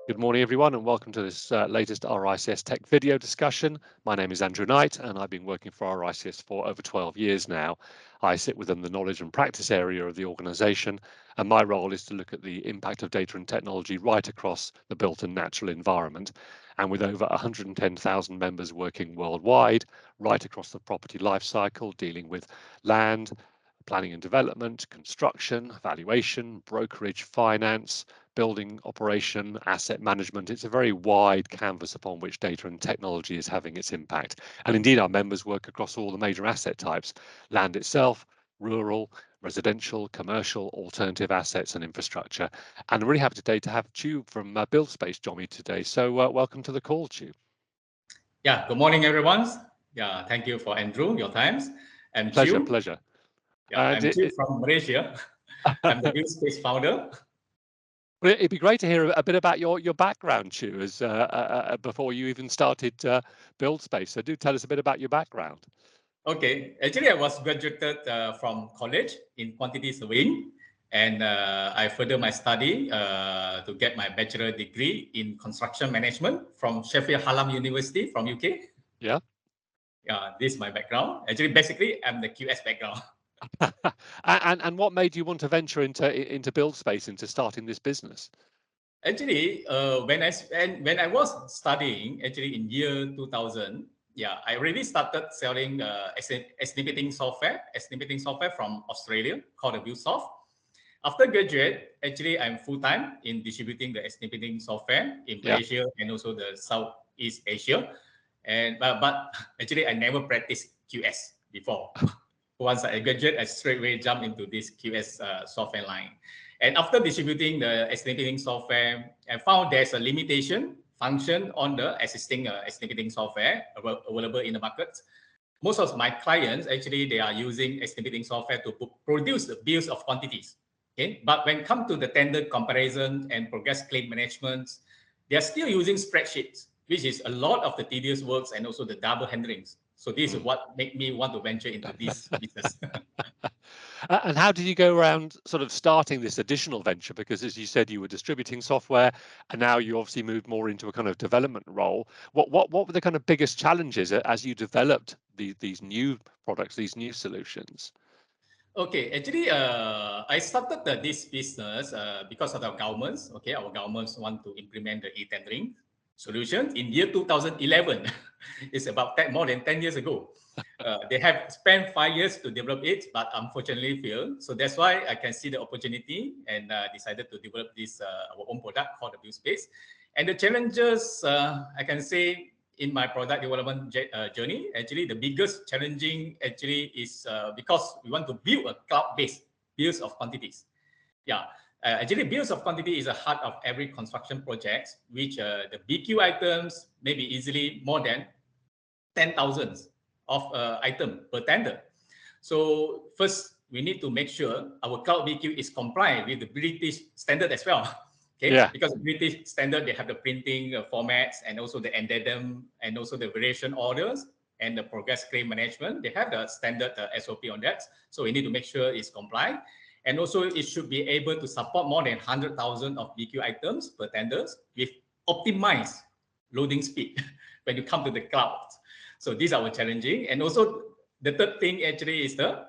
Good morning, everyone, and welcome to this latest RICS Tech video discussion. My name is Andrew Knight, and I've been working for RICS for over 12 years now. I sit within the knowledge and practice area of the organisation, and my role is to look at the impact of data and technology right across the built and natural environment. And with over 110,000 members working worldwide, right across the property life cycle, dealing with land, planning and development, construction, valuation, brokerage, finance, building operation, asset management. It's a very wide canvas upon which data and technology is having its impact. And indeed, our members work across all the major asset types: land itself, rural, residential, commercial, alternative assets and infrastructure. And I'm really happy today to have Chu from BuildSpace join me today. So welcome to the call, Chu. Yeah, good morning, everyone. Yeah, thank you for Andrew, your times. I'm Pleasure, Chu. pleasure. Yeah, I'm Chu from Malaysia. I'm the BuildSpace founder. Well, it'd be great to hear a bit about your background, Chu, as before you even started BuildSpace. So do tell us a bit about your background. Okay, actually, I was graduated from college in quantity surveying, and I furthered my study to get my bachelor degree in construction management from Sheffield Hallam University from UK. Yeah. Yeah, this is my background. Actually, basically, I'm the QS background. And what made you want to venture into BuildSpace, into starting this business? Actually, when I was studying, actually in year 2000, yeah, I already started selling estimating software from Australia called the BuildSoft. After graduate, actually I'm full time in distributing the estimating software in Malaysia and also the Southeast Asia. But actually I never practiced QS before. Once I graduate, I straight away jump into this QS software line. And after distributing the estimating software, I found there's a limitation function on the existing estimating software available in the market. Most of my clients, actually, they are using estimating software to produce the bills of quantities. Okay, but when it comes to the tender comparison and progress claim management, they are still using spreadsheets, which is a lot of the tedious works and also the double handlings. So this is what made me want to venture into this business. And how did you go around sort of starting this additional venture? Because as you said, you were distributing software, and now you obviously moved more into a kind of development role. What were the kind of biggest challenges as you developed these new products, these new solutions? Okay, actually, I started this business because of our governments. Okay, our governments want to implement the eTendering solution in year 2011. It's about more than 10 years ago. They have spent 5 years to develop it, but unfortunately failed. So that's why I can see the opportunity and decided to develop this our own product called the BuildSpace. And the challenges, I can say, in my product development journey, actually the biggest challenging actually is because we want to build a cloud-based bills of quantities. Yeah, actually bills of quantity is the heart of every construction project, which the BQ items may be easily more than 10,000 of item per tender. So first, we need to make sure our cloud BQ is compliant with the British standard as well. Okay, because British standard, they have the printing formats and also the addendum and also the variation orders and the progress claim management. They have the standard SOP on that. So we need to make sure it's compliant. And also it should be able to support more than 100,000 of BQ items per tenders with optimized loading speed when you come to the cloud. So these are challenging. And also the third thing actually is the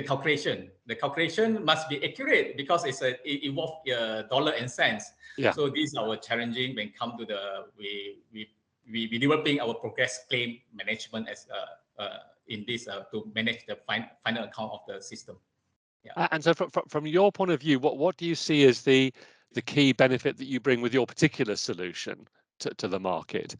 calculation. The calculation must be accurate because it involves dollar and cents. Yeah. So these are challenging when it comes to we developing our progress claim management as in this to manage the final account of the system. Yeah. And so from your point of view, what do you see as the key benefit that you bring with your particular solution to the market?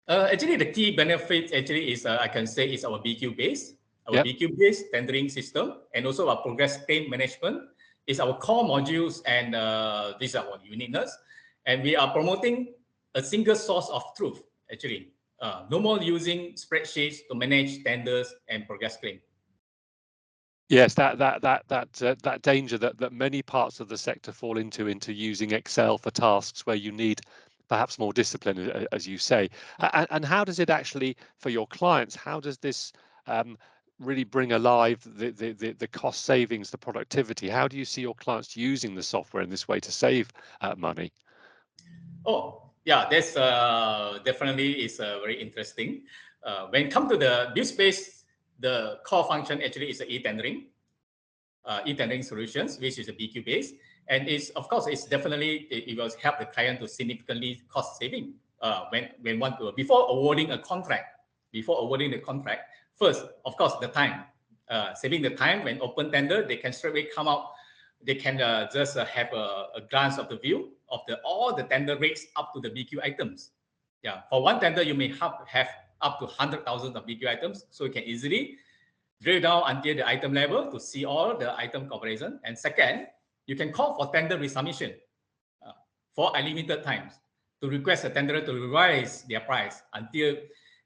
Actually, the key benefit actually is I can say is our BQ base. Our BQ-based tendering system and also our progress claim management is our core modules, and these are our uniqueness. And we are promoting a single source of truth, actually. No more using spreadsheets to manage tenders and progress claim. Yes, that danger that many parts of the sector fall into using Excel for tasks where you need perhaps more discipline, as you say. And how does it actually, for your clients, how does this really bring alive the cost savings, the productivity? How do you see your clients using the software in this way to save money? Oh, yeah, that's definitely is very interesting. When it comes to the BuildSpace, the core function actually is the eTendering solutions, which is a BQ based, and it's of course it's definitely it will help the client to significantly cost saving when want to before awarding a contract. Before awarding the contract, first of course the time, saving the time when open tender, they can straightway come out. They can just have a glance of the view of all the tender rates up to the BQ items. Yeah, for one tender you may have up to 100,000 of BQ items, so you can easily drill down until the item level to see all the item comparison. And second, you can call for tender resubmission uh, for unlimited times to request a tenderer to revise their price until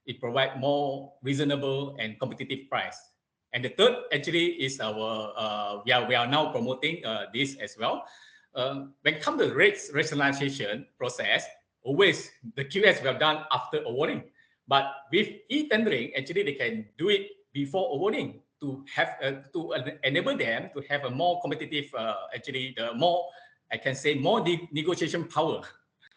it provide more reasonable and competitive price. And the third actually is our we are now promoting this as well. When it comes to rates rationalization process, always the QS will done after awarding. But with e-tendering, actually they can do it before awarding to have to enable them to have a more competitive, actually the more I can say more negotiation power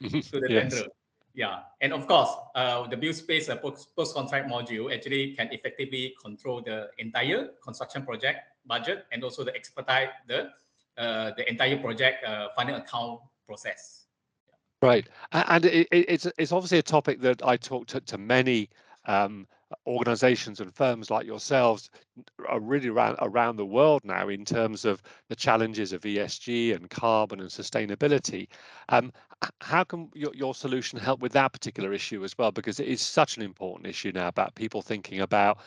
to the Yes. tender. Yeah, and of course, the BuildSpace post-contract module actually can effectively control the entire construction project budget and also the expedite the entire project funding account process. Right, and it's obviously a topic that I talk to many organizations and firms like yourselves are really around the world now in terms of the challenges of ESG and carbon and sustainability. How can your solution help with that particular issue as well? Because it is such an important issue now about people thinking about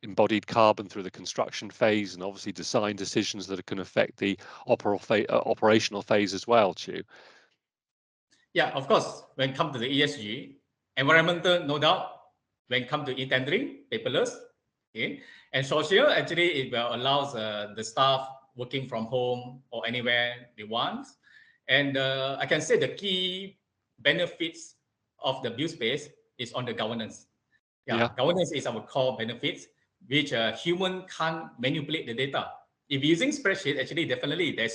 embodied carbon through the construction phase and obviously design decisions that can affect the operational phase as well, Chu. Yeah, of course, when it comes to the ESG, environmental, no doubt. When it comes to e-tendering, paperless, okay, and social, actually, it will allows the staff working from home or anywhere they want. And I can say the key benefits of the build space is on the governance. Yeah. Yeah, governance is our core benefits, which human can't manipulate the data. If using spreadsheet, actually, definitely they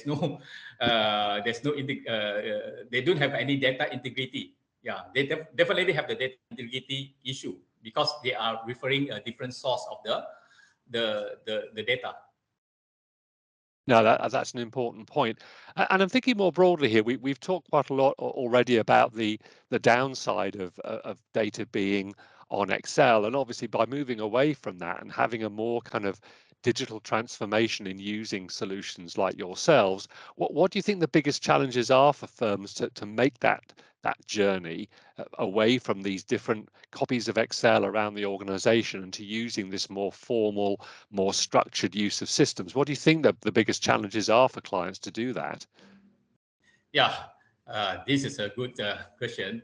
don't have any data integrity. Yeah, they definitely have the data integrity issue because they are referring a different source of the data. No, that's an important point. And I'm thinking more broadly here. We've talked quite a lot already about the downside of data being on Excel, and obviously by moving away from that and having a more kind of digital transformation in using solutions like yourselves, what do you think the biggest challenges are for firms to make that journey away from these different copies of Excel around the organization and to using this more formal, more structured use of systems? What do you think the biggest challenges are for clients to do that? Yeah, this is a good question.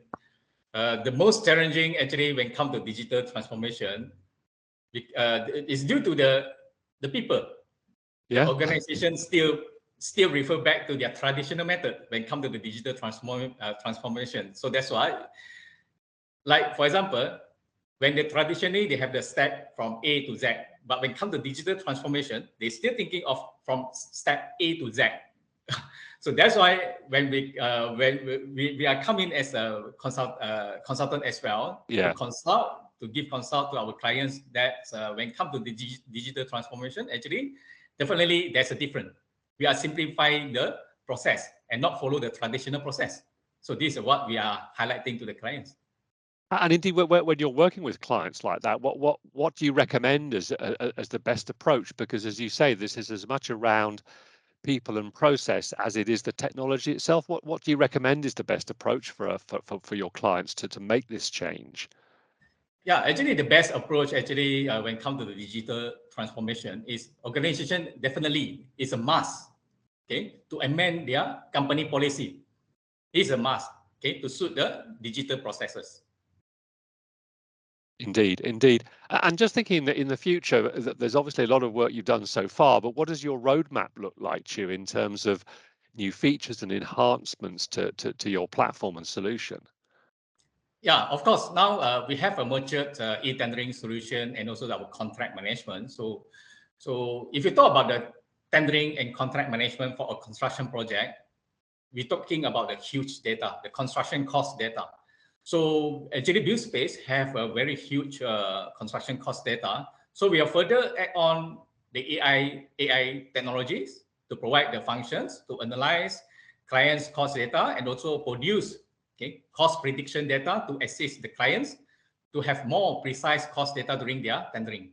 The most challenging actually when it comes to digital transformation is due to the people. The Yeah. organization still refer back to their traditional method when it comes to the digital transformation. So that's why, like for example, when they traditionally they have the step from A to Z, but when it comes to digital transformation, they still thinking of from step A to Z. So that's why when we are coming as a consultant as well to Yeah. give consult to our clients that when it comes to the digital transformation, actually definitely there's a difference. We are simplifying the process and not follow the traditional process. So this is what we are highlighting to the clients. And indeed, when you're working with clients like that, what do you recommend as the best approach? Because as you say, this is as much around people and process as it is the technology itself. What do you recommend is the best approach for your clients to make this change? Yeah, actually, the best approach actually when it comes to the digital transformation is organization definitely is a must. Okay, to amend their company policy is a must. Okay, to suit the digital processes. Indeed, indeed. And just thinking that in the future, there's obviously a lot of work you've done so far, but what does your roadmap look like to you in terms of new features and enhancements to your platform and solution? Yeah, of course. Now we have a matured e-tendering solution and also our contract management. So if you talk about the tendering and contract management for a construction project, we're talking about the huge data, the construction cost data. So actually, BuildSpace have a very huge construction cost data. So we are further add on the AI technologies to provide the functions to analyze clients' cost data and also produce cost prediction data to assist the clients to have more precise cost data during their tendering.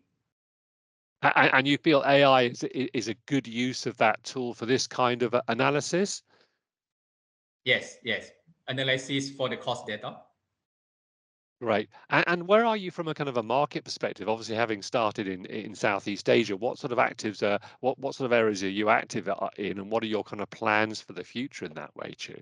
And you feel AI is a good use of that tool for this kind of analysis? Yes, yes. Analysis for the cost data. Great. And where are you from a kind of a market perspective? Obviously, having started in Southeast Asia, what sort of actives what sort of areas are you active in, and what are your kind of plans for the future in that way, Chu?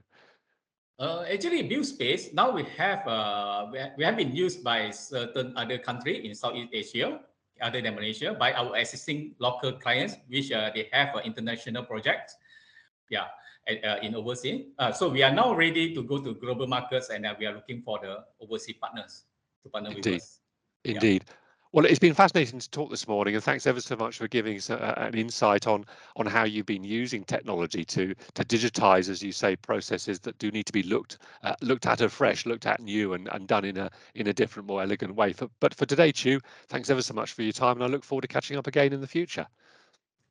Actually, BuildSpace now we have been used by certain other country in Southeast Asia, other than Malaysia, by our existing local clients, which they have international projects. Yeah, in overseas. So we are now ready to go to global markets, and we are looking for the overseas partners to partner with Indeed. us. Yeah. Indeed. Well, it's been fascinating to talk this morning, and thanks ever so much for giving us an insight on how you've been using technology to digitize, as you say, processes that do need to be looked at afresh, looked at new, and done in a different, more elegant way. But for today, Chu, thanks ever so much for your time, and I look forward to catching up again in the future.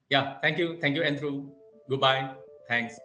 Yeah. Thank you, Andrew. Goodbye. Thanks.